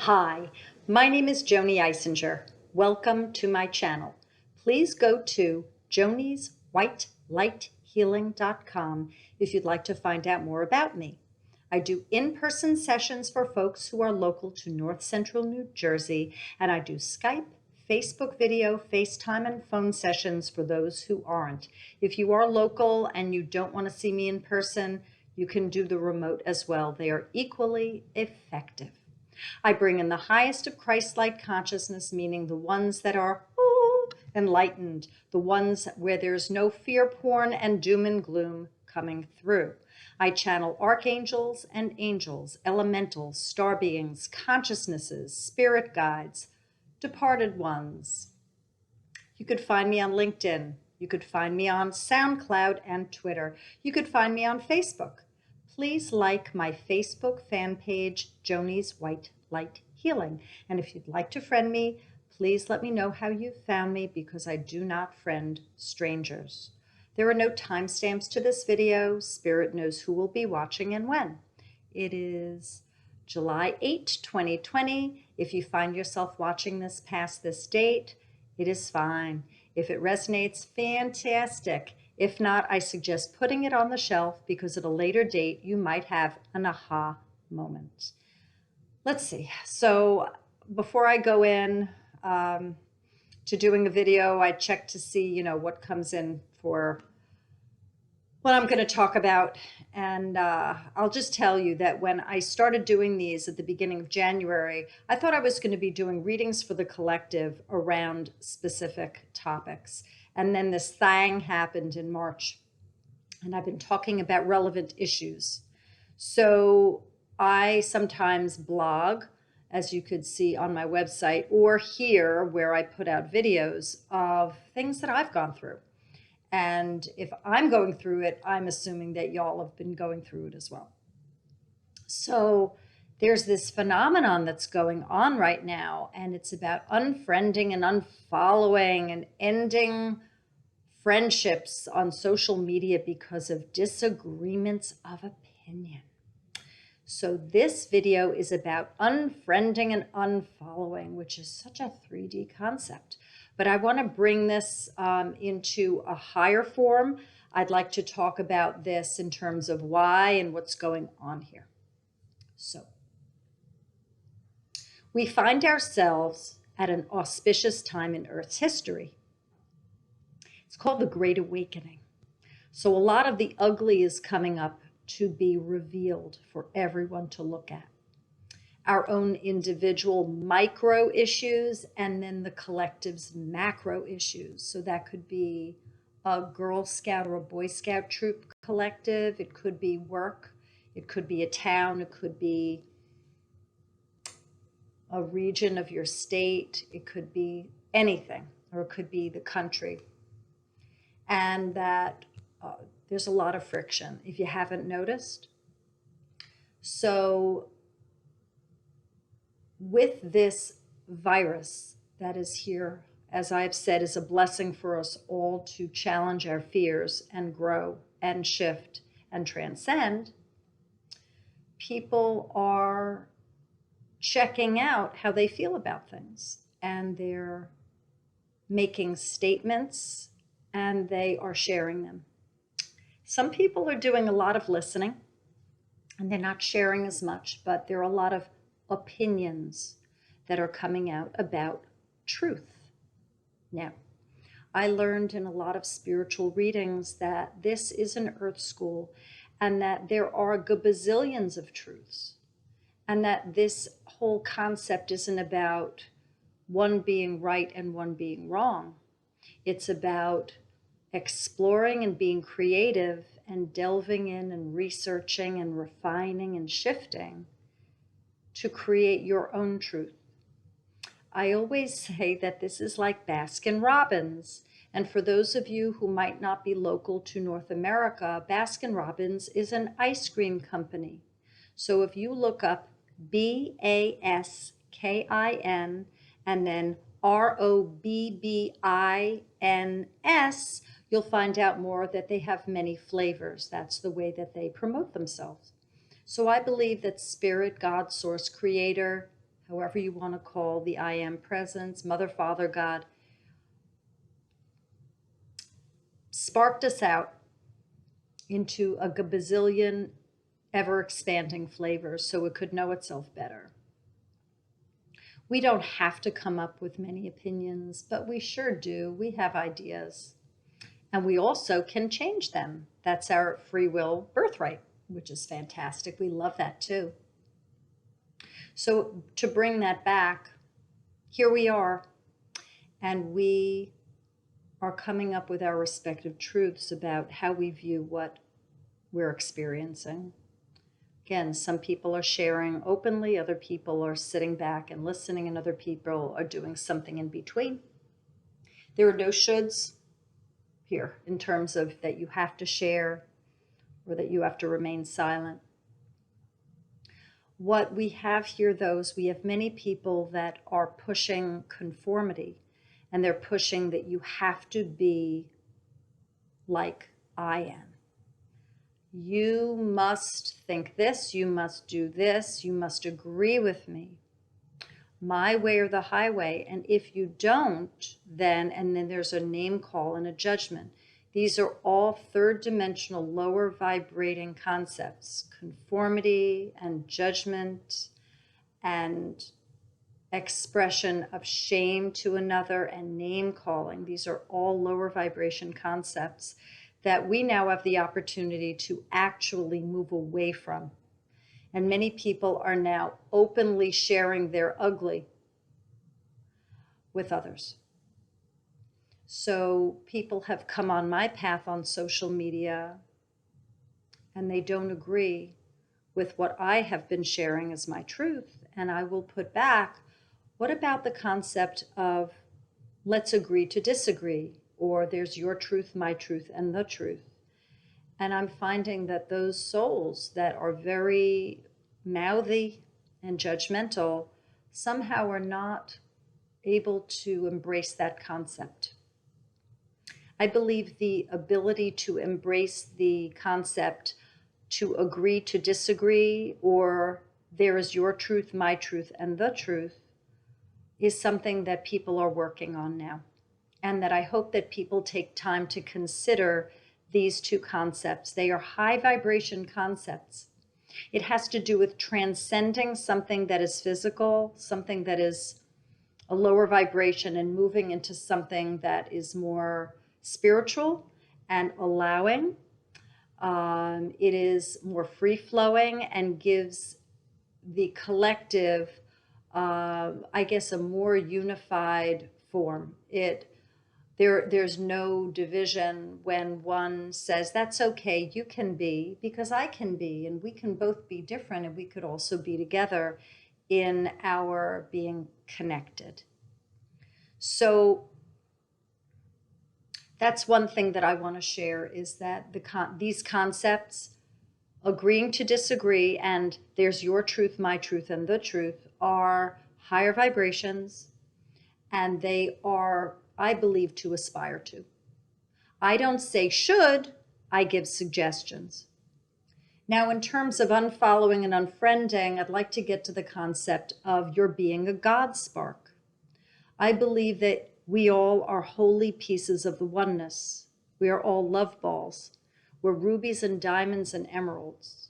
Hi, my name is Joanie'S. Welcome to my channel. Please go to jonieswhitelighthealing.com if you'd like to find out more about me. I do in-person sessions for folks who are local to North Central New Jersey, and I do Skype, Facebook video, FaceTime, and phone sessions for those who aren't. If you are local and you don't want to see me in person, you can do the remote as well. They are equally effective. I bring in the highest of Christ-like consciousness, meaning the ones that are enlightened, the ones where there's no fear porn and doom and gloom coming through. I channel archangels and angels, elementals, star beings, consciousnesses, spirit guides, departed ones. You could find me on LinkedIn. You could find me on SoundCloud and Twitter. You could find me on Facebook. Please like my Facebook fan page, Joanie'S White Light Healing. And if you'd like to friend me, please let me know how you found me because I do not friend strangers. There are no timestamps to this video. Spirit knows who will be watching and when. It is July 8, 2020. If you find yourself watching this past this date, it is fine. If it resonates, fantastic. If not, I suggest putting it on the shelf because at a later date, you might have an aha moment. Let's see. So before I go in to doing a video, I check to see, what comes in for what I'm going to talk about. And I'll just tell you that when I started doing these at the beginning of January, I thought I was going to be doing readings for the collective around specific topics. And then this thing happened in March, and I've been talking about relevant issues. So I sometimes blog, as you could see on my website, or here where I put out videos of things that I've gone through. And if I'm going through it, I'm assuming that y'all have been going through it as well. So there's this phenomenon that's going on right now, and it's about unfriending and unfollowing and ending friendships on social media because of disagreements of opinion. So this video is about unfriending and unfollowing, which is such a 3D concept. But I want to bring this into a higher form. I'd like to talk about this in terms of why and what's going on here. So we find ourselves at an auspicious time in Earth's history. It's called the Great Awakening. So a lot of the ugly is coming up to be revealed for everyone to look at. Our own individual micro issues and then the collective's macro issues. So that could be a Girl Scout or a Boy Scout troop collective. It could be work. It could be a town. It could be a region of your state. It could be anything, or it could be the country. And that there's a lot of friction, if you haven't noticed. So with this virus that is here, as I've said, is a blessing for us all to challenge our fears and grow and shift and transcend, people are checking out how they feel about things, and they're making statements and they are sharing them. Some people are doing a lot of listening and they're not sharing as much, but there are a lot of opinions that are coming out about truth. Now, I learned in a lot of spiritual readings that this is an earth school and that there are gazillions of truths, and that this whole concept isn't about one being right and one being wrong. It's about exploring and being creative and delving in and researching and refining and shifting to create your own truth. I always say that this is like Baskin Robbins. And for those of you who might not be local to North America, Baskin Robbins is an ice cream company. So if you look up BASKIN and then ROBBINS, you'll find out more that they have many flavors. That's the way that they promote themselves. So I believe that Spirit, God, Source, Creator, however you want to call the I Am Presence, Mother, Father, God, sparked us out into a gazillion ever-expanding flavors so it could know itself better. We don't have to come up with many opinions, but we sure do. We have ideas. And we also can change them. That's our free will birthright, which is fantastic. We love that too. So to bring that back, here we are, and we are coming up with our respective truths about how we view what we're experiencing. Again, some people are sharing openly, other people are sitting back and listening, and other people are doing something in between. There are no shoulds here in terms of that you have to share or that you have to remain silent. What we have here, though, is we have many people that are pushing conformity, and they're pushing that you have to be like I am. You must think this, you must do this, you must agree with me. My way or the highway. And if you don't, then there's a name call and a judgment. These are all third dimensional, lower vibrating concepts. Conformity and judgment and expression of shame to another and name calling. These are all lower vibration concepts that we now have the opportunity to actually move away from. And many people are now openly sharing their ugly with others. So people have come on my path on social media, and they don't agree with what I have been sharing as my truth. And I will put back, what about the concept of let's agree to disagree? Or there's your truth, my truth, and the truth. And I'm finding that those souls that are very mouthy and judgmental somehow are not able to embrace that concept. I believe the ability to embrace the concept to agree to disagree, or there is your truth, my truth, and the truth, is something that people are working on now. And that I hope that people take time to consider these two concepts. They are high vibration concepts. It has to do with transcending something that is physical, something that is a lower vibration, and moving into something that is more spiritual and allowing. It is more free-flowing and gives the collective, I guess, a more unified form. There's no division when one says, that's okay, you can be, because I can be, and we can both be different, and we could also be together in our being connected. So that's one thing that I want to share, is that these concepts, agreeing to disagree, and there's your truth, my truth, and the truth, are higher vibrations, and they are, I believe, to aspire to. I don't say should, I give suggestions. Now, in terms of unfollowing and unfriending, I'd like to get to the concept of your being a God spark. I believe that we all are holy pieces of the oneness. We are all love balls. We're rubies and diamonds and emeralds.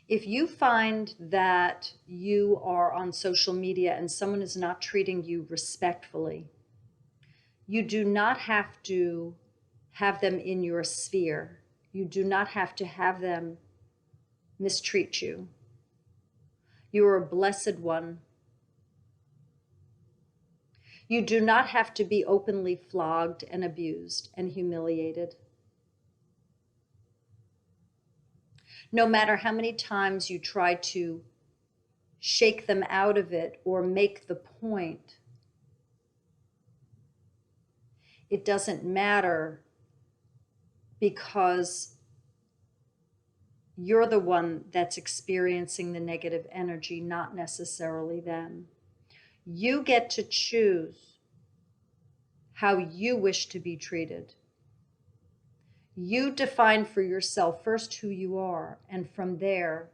If you find that you are on social media and someone is not treating you respectfully, you do not have to have them in your sphere. You do not have to have them mistreat you. You are a blessed one. You do not have to be openly flogged and abused and humiliated. No matter how many times you try to shake them out of it or make the point, it doesn't matter, because you're the one that's experiencing the negative energy, not necessarily them. You get to choose how you wish to be treated. You define for yourself first who you are, and from there,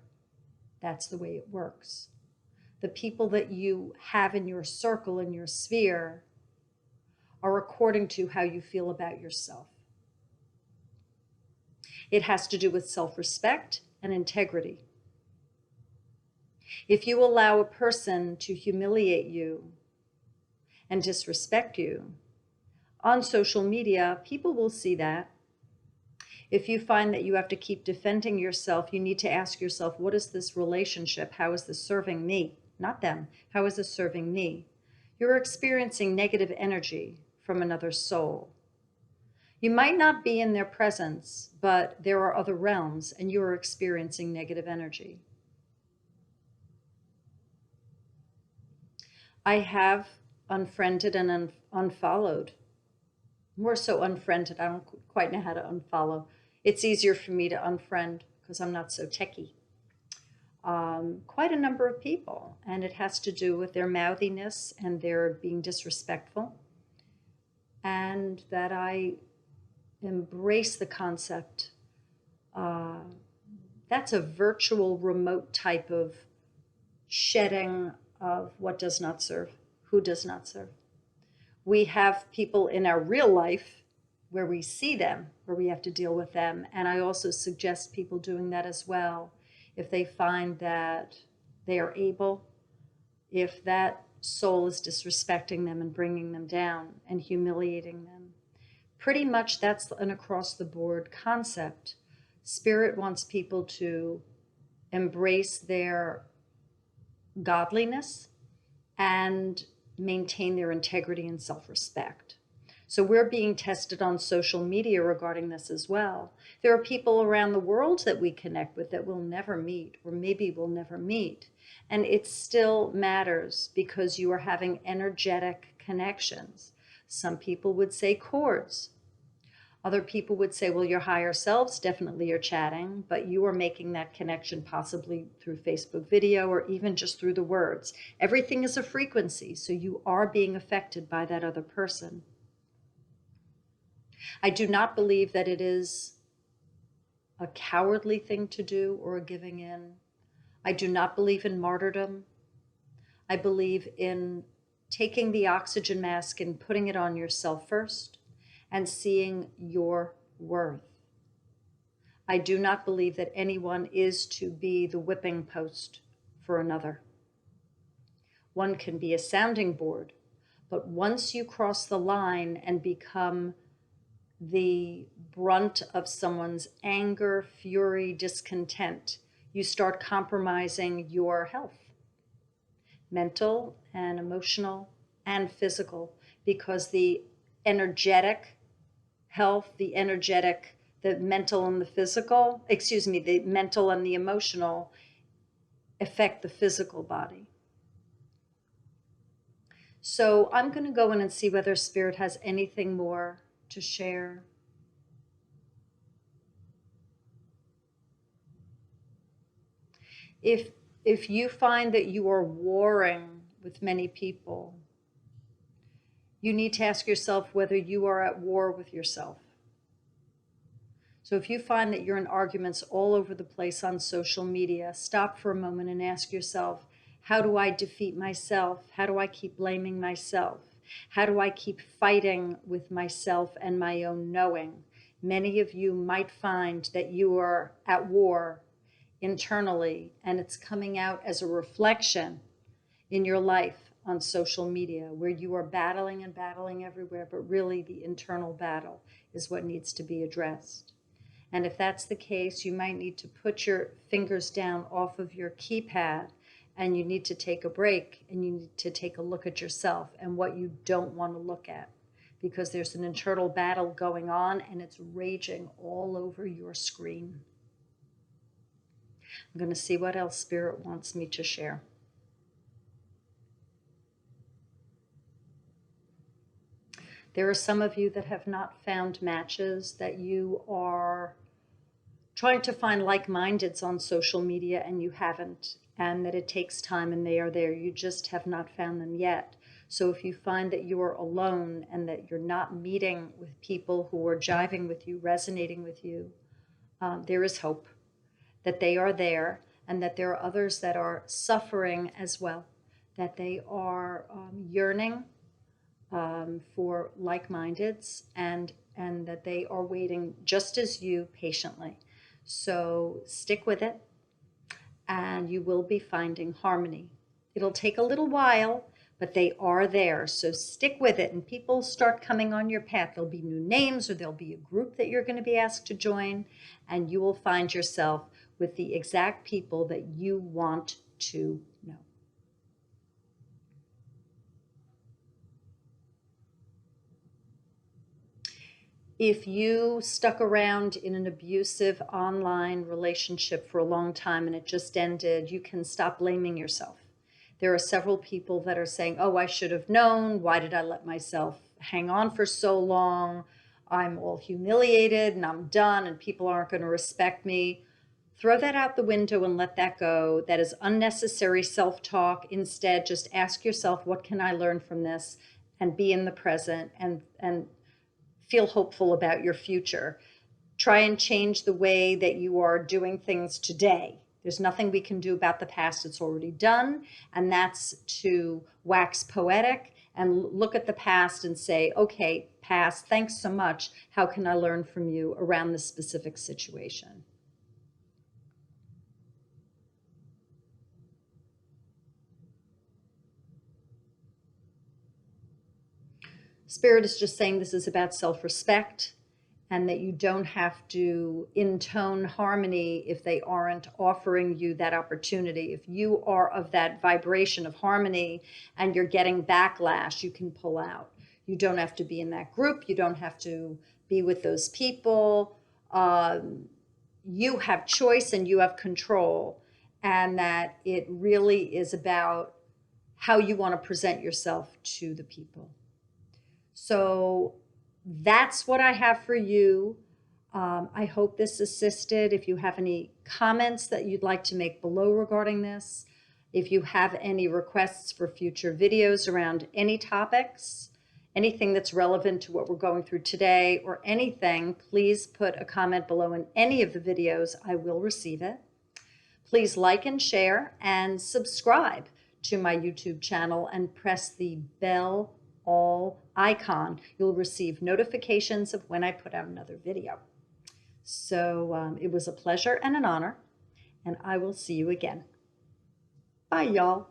That's the way it works. The people that you have in your circle, in your sphere, are according to how you feel about yourself. It has to do with self-respect and integrity. If you allow a person to humiliate you and disrespect you on social media, people will see that. If you find that you have to keep defending yourself, you need to ask yourself, what is this relationship? How is this serving me? Not them. How is this serving me? You're experiencing negative energy from another soul. You might not be in their presence, but there are other realms and you are experiencing negative energy. I have unfriended and unfollowed. More so unfriended. I don't quite know how to unfollow. It's easier for me to unfriend because I'm not so techie. Quite a number of people, and it has to do with their mouthiness and their being disrespectful, and that I embrace the concept. That's a virtual remote type of shedding of what does not serve, who does not serve. We have people in our real life where we see them, where we have to deal with them. And I also suggest people doing that as well. If they find that they are able, if that soul is disrespecting them and bringing them down and humiliating them. Pretty much that's an across the board concept. Spirit wants people to embrace their godliness and maintain their integrity and self-respect. So we're being tested on social media regarding this as well. There are people around the world that we connect with that we'll never meet, or maybe we'll never meet. And it still matters because you are having energetic connections. Some people would say chords. Other people would say, well, your higher selves definitely are chatting, but you are making that connection possibly through Facebook video or even just through the words. Everything is a frequency, so you are being affected by that other person. I do not believe that it is a cowardly thing to do or a giving in. I do not believe in martyrdom. I believe in taking the oxygen mask and putting it on yourself first and seeing your worth. I do not believe that anyone is to be the whipping post for another. One can be a sounding board, but once you cross the line and become the brunt of someone's anger, fury, discontent, you start compromising your health, mental and emotional and physical, because the energetic health, the mental and the physical, the mental and the emotional affect the physical body. So I'm going to go in and see whether Spirit has anything more to share. If you find that you are warring with many people, you need to ask yourself whether you are at war with yourself. So if you find that you're in arguments all over the place on social media, stop for a moment and ask yourself, how do I defeat myself? How do I keep blaming myself? How do I keep fighting with myself and my own knowing? Many of you might find that you are at war internally, and it's coming out as a reflection in your life on social media, where you are battling and battling everywhere, but really the internal battle is what needs to be addressed. And if that's the case, you might need to put your fingers down off of your keypad, and you need to take a break, and you need to take a look at yourself and what you don't want to look at, because there's an internal battle going on and it's raging all over your screen. I'm going to see what else Spirit wants me to share. There are some of you that have not found matches, that you are trying to find like-mindeds on social media and you haven't, and that it takes time and they are there. You just have not found them yet. So if you find that you are alone and that you're not meeting with people who are jiving with you, resonating with you, there is hope that they are there and that there are others that are suffering as well, that they are yearning for like-mindeds, and that they are waiting just as you patiently. So stick with it, and you will be finding harmony. It'll take a little while, but they are there. So stick with it, and people start coming on your path. There'll be new names, or there'll be a group that you're going to be asked to join, and you will find yourself with the exact people that you want to know. If you stuck around in an abusive online relationship for a long time and it just ended, you can stop blaming yourself. There are several people that are saying, oh, I should have known. Why did I let myself hang on for so long? I'm all humiliated and I'm done and people aren't going to respect me. Throw that out the window and let that go. That is unnecessary self-talk. Instead, just ask yourself, what can I learn from this? And be in the present and feel hopeful about your future. Try and change the way that you are doing things today. There's nothing we can do about the past. It's already done. And that's to wax poetic and look at the past and say, okay, past, thanks so much. How can I learn from you around this specific situation? Spirit is just saying this is about self-respect, and that you don't have to intone harmony if they aren't offering you that opportunity. If you are of that vibration of harmony and you're getting backlash, you can pull out. You don't have to be in that group. You don't have to be with those people. You have choice and you have control, and that it really is about how you want to present yourself to the people. So that's what I have for you. I hope this assisted. If you have any comments that you'd like to make below regarding this, if you have any requests for future videos around any topics, anything that's relevant to what we're going through today or anything, please put a comment below in any of the videos. I will receive it. Please like and share and subscribe to my YouTube channel and press the bell all icon. You'll receive notifications of when I put out another video. So it was a pleasure and an honor, and I will see you again. Bye, y'all.